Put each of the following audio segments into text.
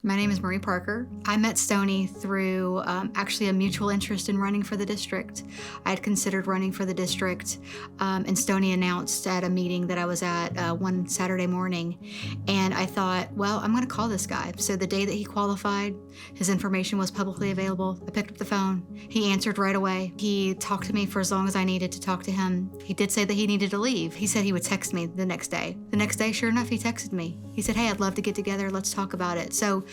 My name is Marie Parker. I met Stoney through actually a mutual interest in running for the district. I had considered running for the district, and Stoney announced at a meeting that I was at one Saturday morning. And I thought, well, I'm going to call this guy. So the day that he qualified, his information was publicly available. I picked up the phone. He answered right away. He talked to me for as long as I needed to talk to him. He did say that he needed to leave. He said he would text me the next day. The next day, sure enough, he texted me. He said, hey, I'd love to get together. Let's talk about it. So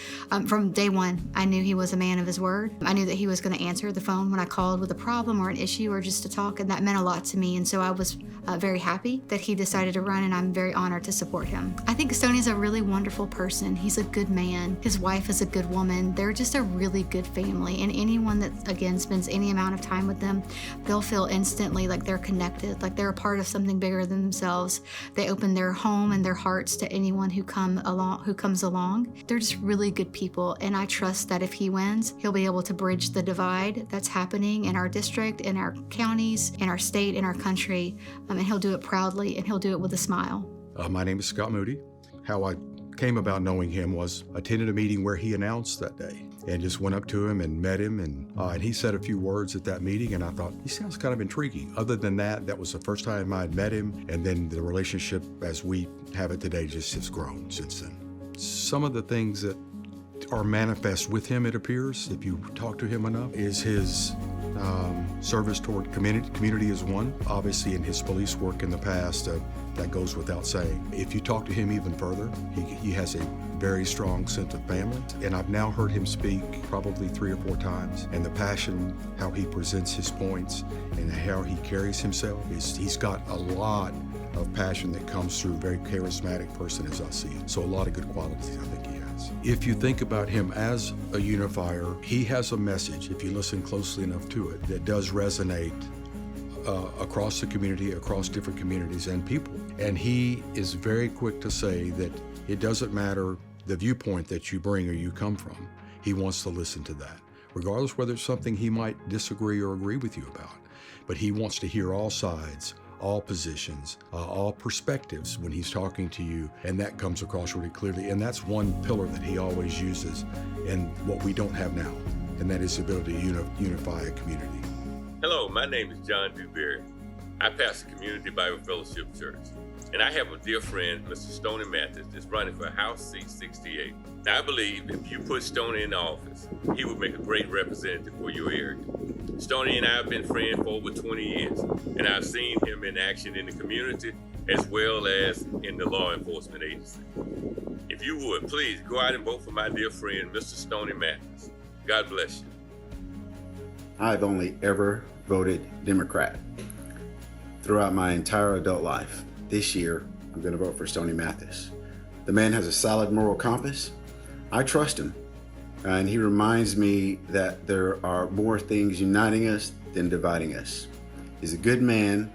from day one, I knew he was a man of his word. I knew that he was going to answer the phone when I called with a problem or an issue or just to talk, and that meant a lot to me. And so I was very happy that he decided to run, and I'm very honored to support him. I think Stoney's a really wonderful person. He's a good man. His wife is a good woman. They're just a really good family, and anyone that, again, spends any amount of time with them, they'll feel instantly like they're connected, like they're a part of something bigger than themselves. They open their home and their hearts to anyone who comes along. They're just really good people, and I trust that if he wins, he'll be able to bridge the divide that's happening in our district, in our counties, in our state, in our country, and he'll do it proudly, and he'll do it with a smile. My name is Scott Moody. How I came about knowing him was attended a meeting where he announced that day, and just went up to him and met him, and he said a few words at that meeting, and I thought, he sounds kind of intriguing. Other than that, that was the first time I had met him, and then the relationship as we have it today just has grown since then. Some of the things that are manifest with him, it appears, if you talk to him enough, is his service toward community. Community is one. Obviously, in his police work in the past, that goes without saying. If you talk to him even further, he has a very strong sense of family. And I've now heard him speak probably 3 or 4 times. And the passion, how he presents his points and how he carries himself, he's got a lot of passion that comes through. Very charismatic person as I see it. So a lot of good qualities I think he has. If you think about him as a unifier, he has a message, if you listen closely enough to it, that does resonate across the community, across different communities and people. And he is very quick to say that it doesn't matter the viewpoint that you bring or you come from. He wants to listen to that, regardless whether it's something he might disagree or agree with you about. But he wants to hear all sides, all positions, all perspectives when he's talking to you, and that comes across really clearly. And that's one pillar that he always uses, and what we don't have now, and that is the ability to unify a community. Hello, my name is John Dewberry. I pastor Community Bible Fellowship Church, and I have a dear friend, Mr. Stoney Mathis, that's running for House Seat 68. Now, I believe if you put Stoney in office, he would make a great representative for your area. Stoney and I have been friends for over 20 years, and I've seen him in action in the community as well as in the law enforcement agency. If you would, please go out and vote for my dear friend, Mr. Stoney Mathis. God bless you. I've only ever voted Democrat throughout my entire adult life. This year, I'm going to vote for Stoney Mathis. The man has a solid moral compass. I trust him. And he reminds me that there are more things uniting us than dividing us. He's a good man.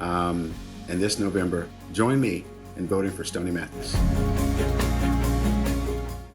And this November, join me in voting for Stoney Mathis.